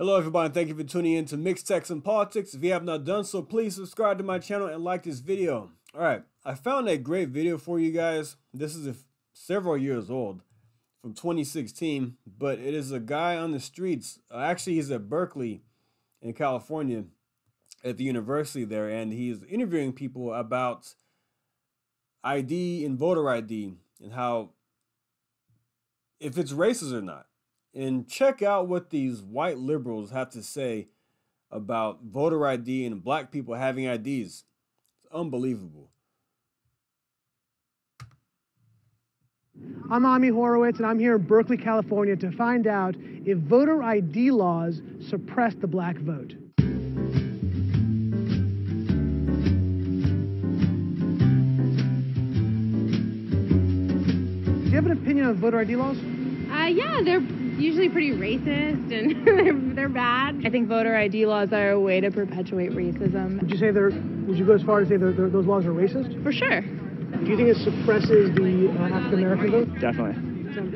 Hello everybody, and thank you for tuning in to Mixed Text and Politics. If you have not done so, please subscribe to my channel and like this video. Alright, I found a great video for you guys. This is several years old, from 2016, but it is a guy on the streets. Actually, he's at Berkeley in California at the university there, and he's interviewing people about ID and voter ID and how, if it's racist or not. And check out what these white liberals have to say about voter ID and black people having IDs. It's unbelievable. I'm Ami Horowitz, and I'm here in Berkeley, California to find out if voter ID laws suppress the black vote. Do you have an opinion on voter ID laws? Yeah, they're usually pretty racist and they're bad. I think voter ID laws are a way to perpetuate racism. Would you go as far as say those laws are racist? For sure. Do you think it suppresses the African American vote? Definitely.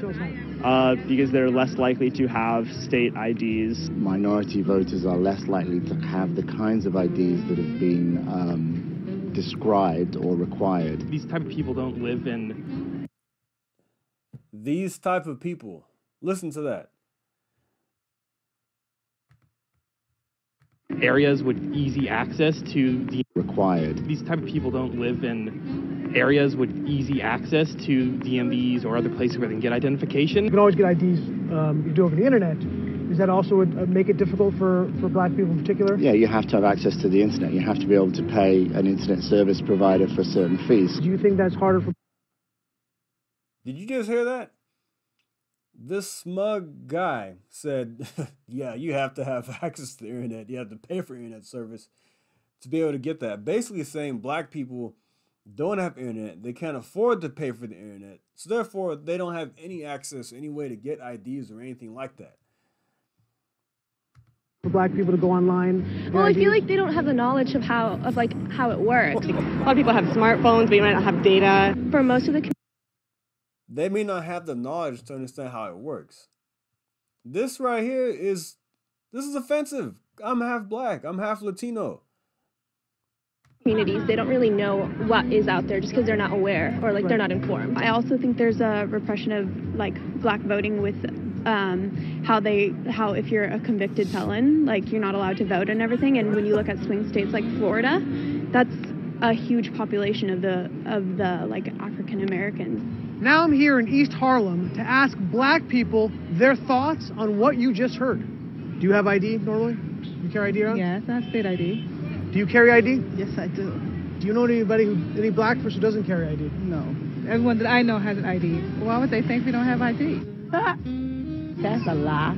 Tell us how. Because they're less likely to have state IDs. Minority voters are less likely to have the kinds of IDs that have been described or required. These type of people don't live in... These type of people. Listen to that. areas with easy access to the... Required. These type of people don't live in areas with easy access to DMVs or other places where they can get identification. You can always get IDs you do over the internet. Does that also make it difficult for black people in particular? Yeah, you have to have access to the internet. You have to be able to pay an internet service provider for certain fees. Do you think that's harder for... Did you just hear that? This smug guy said, yeah, you have to have access to the internet. You have to pay for internet service to be able to get that. Basically saying black people don't have internet. They can't afford to pay for the internet. So therefore, they don't have any access, any way to get IDs or anything like that. For black people to go online? Well, I feel like they don't have the knowledge of how it works. A lot of people have smartphones, but you might not have data. For most of the They may not have the knowledge to understand how it works. This right here is offensive. I'm half black. I'm half Latino. communities, they don't really know what is out there just because they're not aware or they're not informed. I also think there's a repression of black voting with how if you're a convicted felon, you're not allowed to vote and everything. And when you look at swing states like Florida, that's a huge population of the African Americans. Now I'm here in East Harlem to ask black people their thoughts on what you just heard. Do you have ID normally? You carry ID around? Yes, I have state ID. Do you carry ID? Yes, I do. Do you know any black person who doesn't carry ID? No. Everyone that I know has an ID. Why would they think we don't have ID? That's a lie.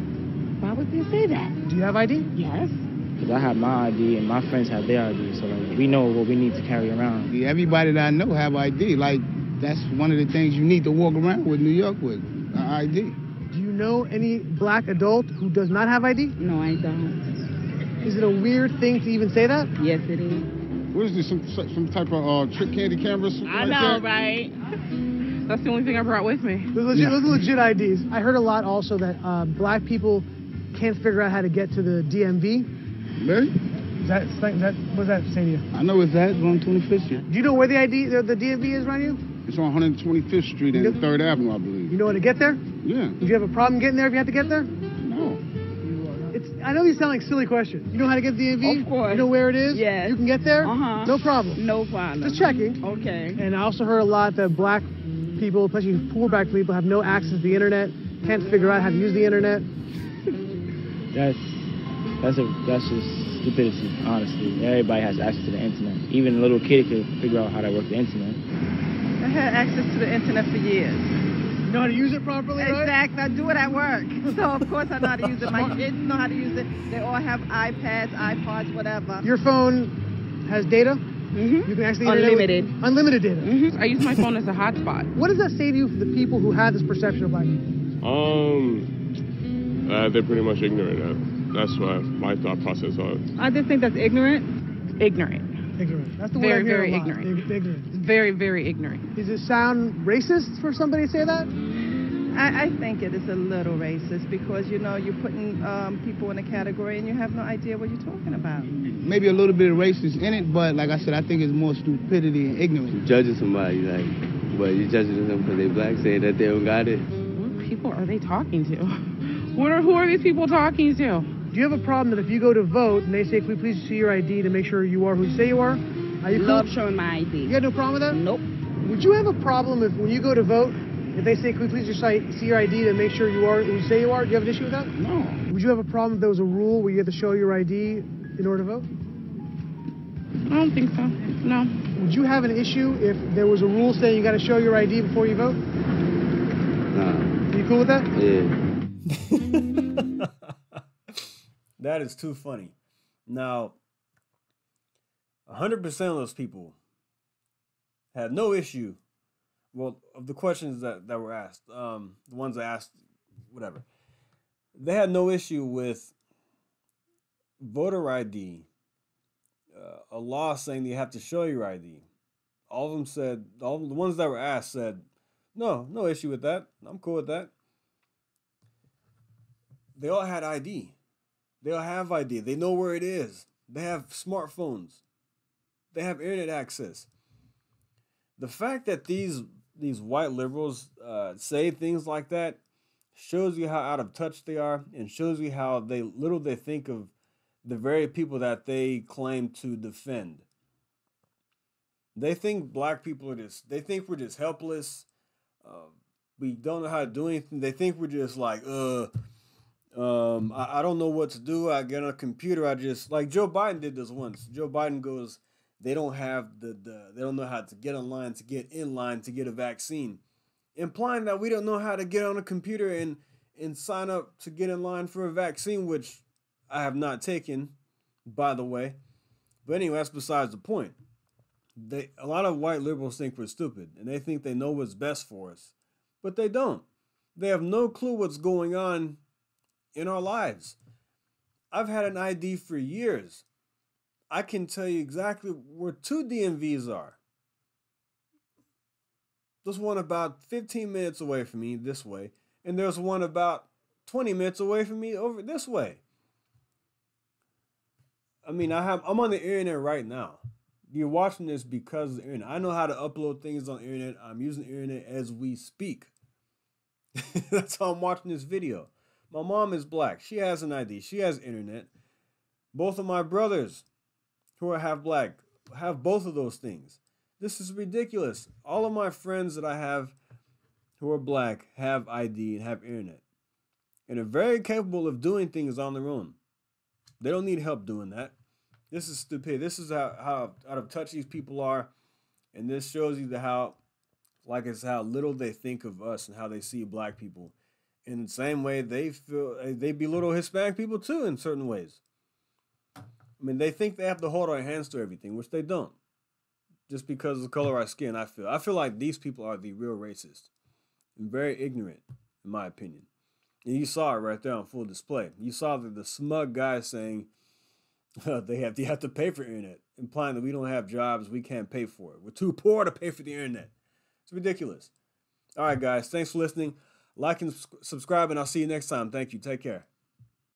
Why would they say that? Do you have ID? Yes. Because I have my ID and my friends have their ID, so we know what we need to carry around. Everybody that I know have ID. That's one of the things you need to walk around with New York with, ID. Do you know any black adult who does not have ID? No, I don't. Is it a weird thing to even say that? Yes, it is. What is this, some type of trick candy cameras? I know, right? That's the only thing I brought with me. Those are legit IDs. I heard a lot also that black people can't figure out how to get to the DMV. Really? What does that say to you? I know it's that. It's on 25th Street. Do you know where the DMV is around you? It's on 125th Street and 3rd Avenue, I believe. You know how to get there? Yeah. Would you have a problem getting there if you had to get there? No. I know these sound like silly questions. You know how to get to the DMV? Of course. You know where it is? Yes. You can get there? Uh-huh. No problem. No problem. Just checking. Okay. And I also heard a lot that black people, especially poor black people, have no access to the internet, can't figure out how to use the internet. That's just stupidity, honestly. Everybody has access to the internet. Even a little kid can figure out how to work the internet. I had access to the internet for years. You know how to use it properly, right? Exactly. I do it at work. So, of course, I know how to use it. My kids know how to use it. They all have iPads, iPods, whatever. Your phone has data? Mm-hmm. You can actually Unlimited. Unlimited data. Mm-hmm. I use my phone as a hotspot. What does that say to you for the people who have this perception of black people? They're pretty much ignorant. That's why my thought process are. I just think that's ignorant. Ignorant. Ignorant. That's the word I hear Very a lot. ignorant. Ignorant. Very, very ignorant. Does it sound racist for somebody to say that? I think it is a little racist because, you know, you're putting people in a category and you have no idea what you're talking about. Maybe a little bit of racist in it, but like I said, I think it's more stupidity and ignorance. Judging somebody, like, but you're judging them because they black, saying that they don't got it. What people are they talking to? Who are these people talking to? Do you have a problem that if you go to vote and they say, can we please see your ID to make sure you are who you say you are? Are you Love cool? showing my ID. You got no problem with that? Nope. Would you have a problem if when you go to vote, if they say, can we please just see your ID to make sure you are who you say you are? Do you have an issue with that? No. Would you have a problem if there was a rule where you had to show your ID in order to vote? I don't think so. No. Would you have an issue if there was a rule saying you got to show your ID before you vote? Nah. Are you cool with that? Yeah. That is too funny. Now, 100% of those people had no issue. Well, of the questions that were asked, the ones I asked, whatever, they had no issue with voter ID, a law saying that you have to show your ID. All of them said, all the ones that were asked said, no issue with that. I'm cool with that. They all had ID. They all have ID. They know where it is. They have smartphones. They have internet access. The fact that these white liberals say things like that shows you how out of touch they are and shows you how little they think of the very people that they claim to defend. They think black people are they think we're just helpless. We don't know how to do anything. They think we're just like, I don't know what to do. I get on a computer. I just, like Joe Biden did this once. Joe Biden goes, they don't have they don't know how to get online, to get in line, to get a vaccine. Implying that we don't know how to get on a computer and sign up to get in line for a vaccine, which I have not taken, by the way. But anyway, that's besides the point. A lot of white liberals think we're stupid, and they think they know what's best for us. But they don't. They have no clue what's going on in our lives. I've had an ID for years. I can tell you exactly where 2 DMVs are. There's one about 15 minutes away from me this way, and there's one about 20 minutes away from me over this way. I mean, I'm on the internet right now. You're watching this because of the internet. I know how to upload things on the internet. I'm using the internet as we speak. That's how I'm watching this video. My mom is black. She has an ID. She has internet. Both of my brothers who are half black have both of those things. This is ridiculous. All of my friends that I have who are black have ID and have internet. And are very capable of doing things on their own. They don't need help doing that. This is stupid. This is how out of touch these people are. And this shows you how little they think of us and how they see black people. In the same way they belittle Hispanic people too in certain ways. I mean, they think they have to hold our hands to everything, which they don't. Just because of the color of our skin, I feel like these people are the real racists. And very ignorant, in my opinion. And you saw it right there on full display. You saw the smug guy saying you have to pay for internet, implying that we don't have jobs, we can't pay for it. We're too poor to pay for the internet. It's ridiculous. All right, guys, thanks for listening. Like and subscribe, and I'll see you next time. Thank you. Take care.